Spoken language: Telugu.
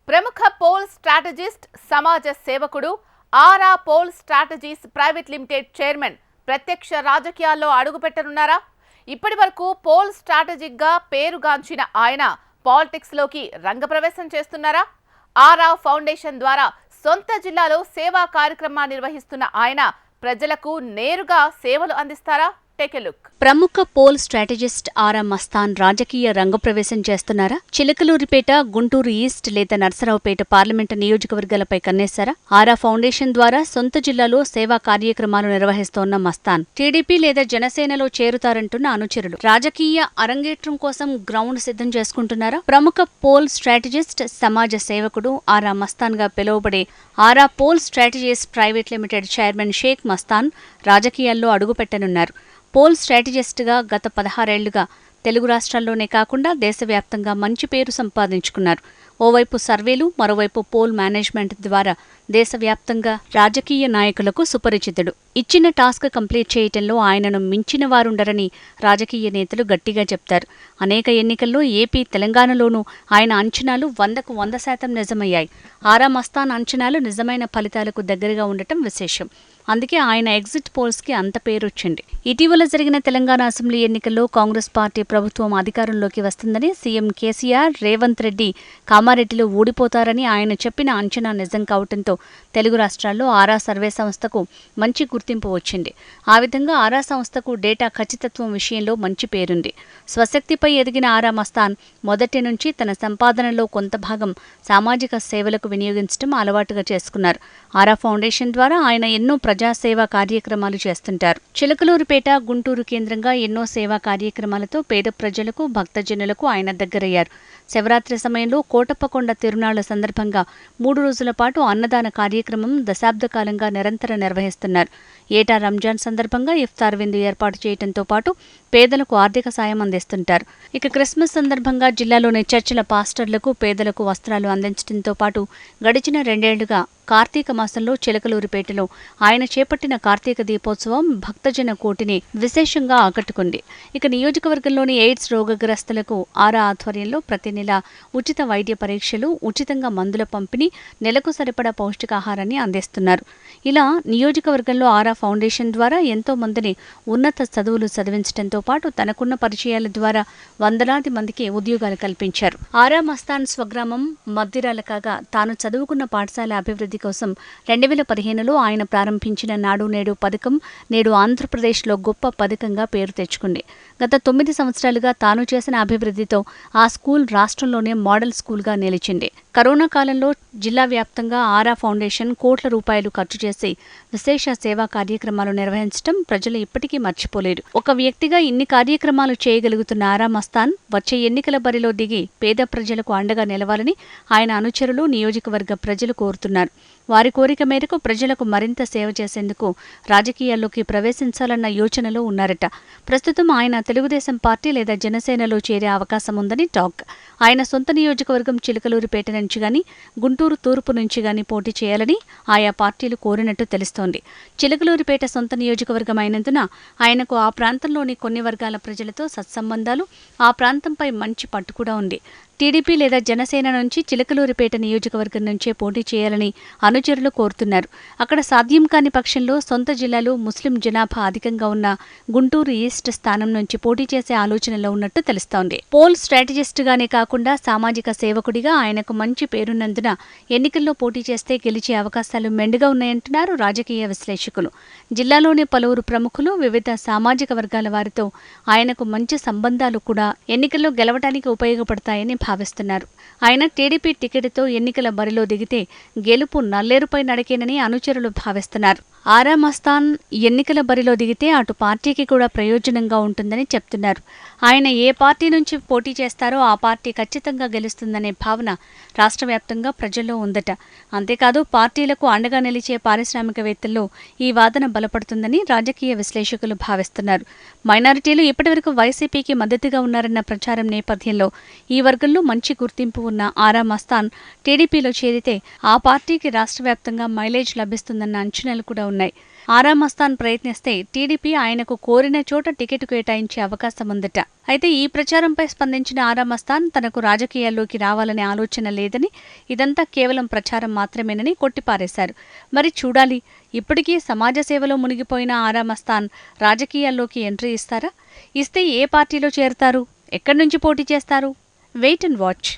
ప్రముఖ పోల్ స్ట్రాటజిస్ట్ సమాజ సేవకుడు Aaraa poll strategies private limited chairman ప్రత్యక్ష రాజకీయాల్లో అడుగుపెట్టనున్నారా? ఇప్పటివరకు పోల్ స్ట్రాటజిక్గా పేరుగాంచిన ఆయన పాలిటిక్స్లోకి రంగప్రవేశం చేస్తున్నారా? ఆరా ఫౌండేషన్ ద్వారా సొంత జిల్లాలో సేవా కార్యక్రమాన్ని నిర్వహిస్తున్న ఆయన ప్రజలకు నేరుగా సేవలు అందిస్తారా? ప్రముఖ పోల్ స్ట్రాటజిస్ట్ ఆరా మస్తాన్ రాజకీయ రంగప్రవేశం చేస్తున్నారా? చిలకలూరిపేట, గుంటూరు ఈస్ట్ లేదా నర్సరావుపేట పార్లమెంటు నియోజకవర్గాలపై కన్నేశారా? ఆరా ఫౌండేషన్ ద్వారా సొంత జిల్లాలో సేవా కార్యక్రమాలు నిర్వహిస్తోన్న మస్తాన్ టీడీపీ లేదా జనసేనలో చేరుతారంటున్న అనుచరులు రాజకీయ అరంగేట్రం కోసం గ్రౌండ్ సిద్ధం చేసుకుంటున్నారా? ప్రముఖ పోల్ స్ట్రాటజిస్ట్ సమాజ సేవకుడు ఆరా మస్తాన్ గా పిలువబడే Aaraa poll strategies private limited chairman Shaik Mastan రాజకీయాల్లో అడుగుపెట్టనున్నారు. పోల్ స్ట్రాటజిస్ట్గా గత 16 ఏళ్లుగా తెలుగు రాష్ట్రాల్లోనే కాకుండా దేశవ్యాప్తంగా మంచి పేరు సంపాదించుకున్నారు. ఓవైపు సర్వేలు, మరోవైపు పోల్ మేనేజ్మెంట్ ద్వారా దేశవ్యాప్తంగా రాజకీయ నాయకులకు సుపరిచితుడు. ఇచ్చిన టాస్క్ కంప్లీట్ చేయటంలో ఆయనను మించిన వారుండరని రాజకీయ నేతలు గట్టిగా చెప్తారు. అనేక ఎన్నికల్లో ఏపీ, తెలంగాణలోనూ ఆయన అంచనాలు 100కు 100% నిజమయ్యాయి. ఆరా మస్తాన్ అంచనాలు నిజమైన ఫలితాలకు దగ్గరగా ఉండటం విశేషం. అందుకే ఆయన ఎగ్జిట్ పోల్స్కి అంత పేరొచ్చింది. ఇటీవల జరిగిన తెలంగాణ అసెంబ్లీ ఎన్నికల్లో కాంగ్రెస్ పార్టీ ప్రభుత్వం అధికారంలోకి వస్తుందని సీఎం కేసీఆర్, రేవంత్ రెడ్డి కామారెడ్డిలో ఓడిపోతారని ఆయన చెప్పిన అంచనా నిజం కావడంతో తెలుగు రాష్ట్రాల్లో ఆరా సర్వే సంస్థకు మంచి గుర్తింపు వచ్చింది. ఆ విధంగా ఆరా సంస్థకు డేటా ఖచ్చితత్వం విషయంలో మంచి పేరుంది. స్వశక్తిపై ఎదిగిన ఆరా మస్తాన్ మొదటి నుంచి తన సంపాదనలో కొంత భాగం సామాజిక సేవలకు వినియోగించడం అలవాటుగా చేసుకున్నారు. ఆరా ఫౌండేషన్ ద్వారా ఆయన ఎన్నో ప్రజాసేవా కార్యక్రమాలు చేస్తుంటారు. చిలకలూరిపేట, గుంటూరు కేంద్రంగా ఎన్నో సేవా కార్యక్రమాలతో పేద ప్రజలకు, భక్తజనులకు ఆయన దగ్గరయ్యారు. శివరాత్రి సమయంలో కోటప్పకొండ తిరునాళ్ల సందర్భంగా 3 రోజుల పాటు అన్నదాన కార్యక్రమం దశాబ్ద కాలంగా నిరంతరం నిర్వహిస్తున్నారు. ఏటా రంజాన్ సందర్భంగా ఇఫ్తార్ విందు ఏర్పాటు చేయడంతో పాటు పేదలకు ఆర్థిక సాయం అందిస్తుంటారు. ఇక క్రిస్మస్ సందర్భంగా జిల్లాలోని చర్చిల పాస్టర్లకు, పేదలకు వస్త్రాలు అందించడంతో పాటు గడిచిన 2 ఏళ్లుగా కార్తీక మాసంలో చిలకలూరిపేటలో ఆయన చేపట్టిన కార్తీక దీపోత్సవం భక్తజన కోటిని విశేషంగా ఆకట్టుకుంది. ఇక నియోజకవర్గంలోని ఎయిడ్స్ రోగగ్రస్తులకు ఆరా ఆధ్వర్యంలో ప్రతి నెల ఉచిత వైద్య పరీక్షలు, ఉచితంగా మందుల పంపిణీ, నెలకు సరిపడా పౌష్టికాహారాన్ని అందిస్తున్నారు. ఇలా నియోజకవర్గంలో ఆరా ఫౌండేషన్ ద్వారా ఎంతో మందిని ఉన్నత చదువులు చదివించడంతో పాటు తనకున్న పరిచయాల ద్వారా వందలాది మందికి ఉద్యోగాలు కల్పించారు. ఆరా మస్తాన్ స్వగ్రామం మద్దిరాల కాగా తాను చదువుకున్న పాఠశాల అభివృద్ధి కోసం 2015లో ఆయన ప్రారంభించిన నాడు నేడు పథకం నేడు ఆంధ్రప్రదేశ్లో గొప్ప పథకంగా పేరు తెచ్చుకుంది. గత 9 సంవత్సరాలుగా తాను చేసిన అభివృద్ధితో ఆ స్కూల్ రాష్ట్రంలోనే మోడల్ స్కూల్గా నిలిచింది. కరోనా కాలంలో జిల్లా వ్యాప్తంగా ఆరా ఫౌండేషన్ కోట్ల రూపాయలు ఖర్చు చేసి విశేష సేవా కార్యక్రమాలు నిర్వహించడం ప్రజలు ఇప్పటికీ మర్చిపోలేరు. ఒక వ్యక్తిగా ఇన్ని కార్యక్రమాలు చేయగలుగుతున్న ఆరా మస్తాన్ వచ్చే ఎన్నికల బరిలో దిగి పేద ప్రజలకు అండగా నిలవాలని ఆయన అనుచరులు, నియోజకవర్గ ప్రజలు కోరుతున్నారు. వారి కోరిక మేరకు ప్రజలకు మరింత సేవ చేసేందుకు రాజకీయాల్లోకి ప్రవేశించాలన్న యోచనలో ఉన్నారట. ప్రస్తుతం ఆయన తెలుగుదేశం పార్టీ లేదా జనసేనలో చేరే అవకాశం ఉందని టాక్. ఆయన సొంత నియోజకవర్గం చిలకలూరిపేట నుంచి గాని, గుంటూరు తూర్పు నుంచి గాని పోటీ చేయాలని ఆయా పార్టీలు కోరినట్టు తెలుస్తోంది. చిలకలూరిపేట సొంత నియోజకవర్గం అయినందున ఆయనకు ఆ ప్రాంతంలోని కొన్ని వర్గాల ప్రజలతో సత్సంబంధాలు, ఆ ప్రాంతంపై మంచి పట్టు కూడా ఉంది. టీడీపీ లేదా జనసేన నుంచి చిలకలూరిపేట నియోజకవర్గం నుంచే పోటీ చేయాలని అనుచరులు కోరుతున్నారు. అక్కడ సాధ్యం కాని పక్షంలో సొంత జిల్లాలో ముస్లిం జనాభా అధికంగా ఉన్న గుంటూరు ఈస్ట్ స్థానం నుంచి పోటీ చేసే ఆలోచనలో ఉన్నట్టు తెలుస్తోంది. పోల్ స్ట్రాటజిస్ట్గానే కాకుండా సామాజిక సేవకుడిగా ఆయనకు మంచి పేరున్నందున ఎన్నికల్లో పోటీ చేస్తే గెలిచే అవకాశాలు మెండుగా ఉన్నాయంటున్నారు రాజకీయ విశ్లేషకులు. జిల్లాలోని పలువురు ప్రముఖులు, వివిధ సామాజిక వర్గాల వారితో ఆయనకు మంచి సంబంధాలు కూడా ఎన్నికల్లో గెలవడానికి ఉపయోగపడతాయని భావిస్తున్నారు. ఆయన టీడీపీ టికెట్తో ఎన్నికల బరిలో దిగితే గెలుపు నల్లేరుపై నడికేనని అనుచరులు భావిస్తున్నారు. ఆరా మస్తాన్ ఎన్నికల బరిలో దిగితే అటు పార్టీకి కూడా ప్రయోజనంగా ఉంటుందని చెప్తున్నారు. ఆయన ఏ పార్టీ నుంచి పోటీ చేస్తారో ఆ పార్టీ ఖచ్చితంగా గెలుస్తుందనే భావన రాష్ట్ర వ్యాప్తంగా ప్రజల్లో ఉందట. అంతేకాదు పార్టీలకు అండగా నిలిచే పారిశ్రామికవేత్తల్లో ఈ వాదన బలపడుతుందని రాజకీయ విశ్లేషకులు భావిస్తున్నారు. మైనారిటీలు ఇప్పటివరకు వైసీపీకి మద్దతుగా ఉన్నారన్న ప్రచారం నేపథ్యంలో ఈ వర్గంలో మంచి గుర్తింపు ఉన్న ఆరా మస్తాన్ టీడీపీలో చేరితే ఆ పార్టీకి రాష్ట్ర వ్యాప్తంగా మైలేజ్ లభిస్తుందన్న అంచనాలు కూడా ఉన్నాయి. ఆరా మస్తాన్ ప్రయత్నిస్తే టీడీపీ ఆయనకు కోరిన చోట టికెట్ కేటాయించే అవకాశం ఉందట. అయితే ఈ ప్రచారంపై స్పందించిన ఆరా మస్తాన్ తనకు రాజకీయాల్లోకి రావాలనే ఆలోచన లేదని, ఇదంతా కేవలం ప్రచారం మాత్రమేనని కొట్టిపారేశారు. మరి చూడాలి, ఇప్పటికీ సమాజ సేవలో మునిగిపోయిన ఆరా మస్తాన్ రాజకీయాల్లోకి ఎంట్రీ ఇస్తారా? ఇస్తే ఏ పార్టీలో చేరతారు? ఎక్కడి నుంచి పోటీ చేస్తారు? Wait and watch.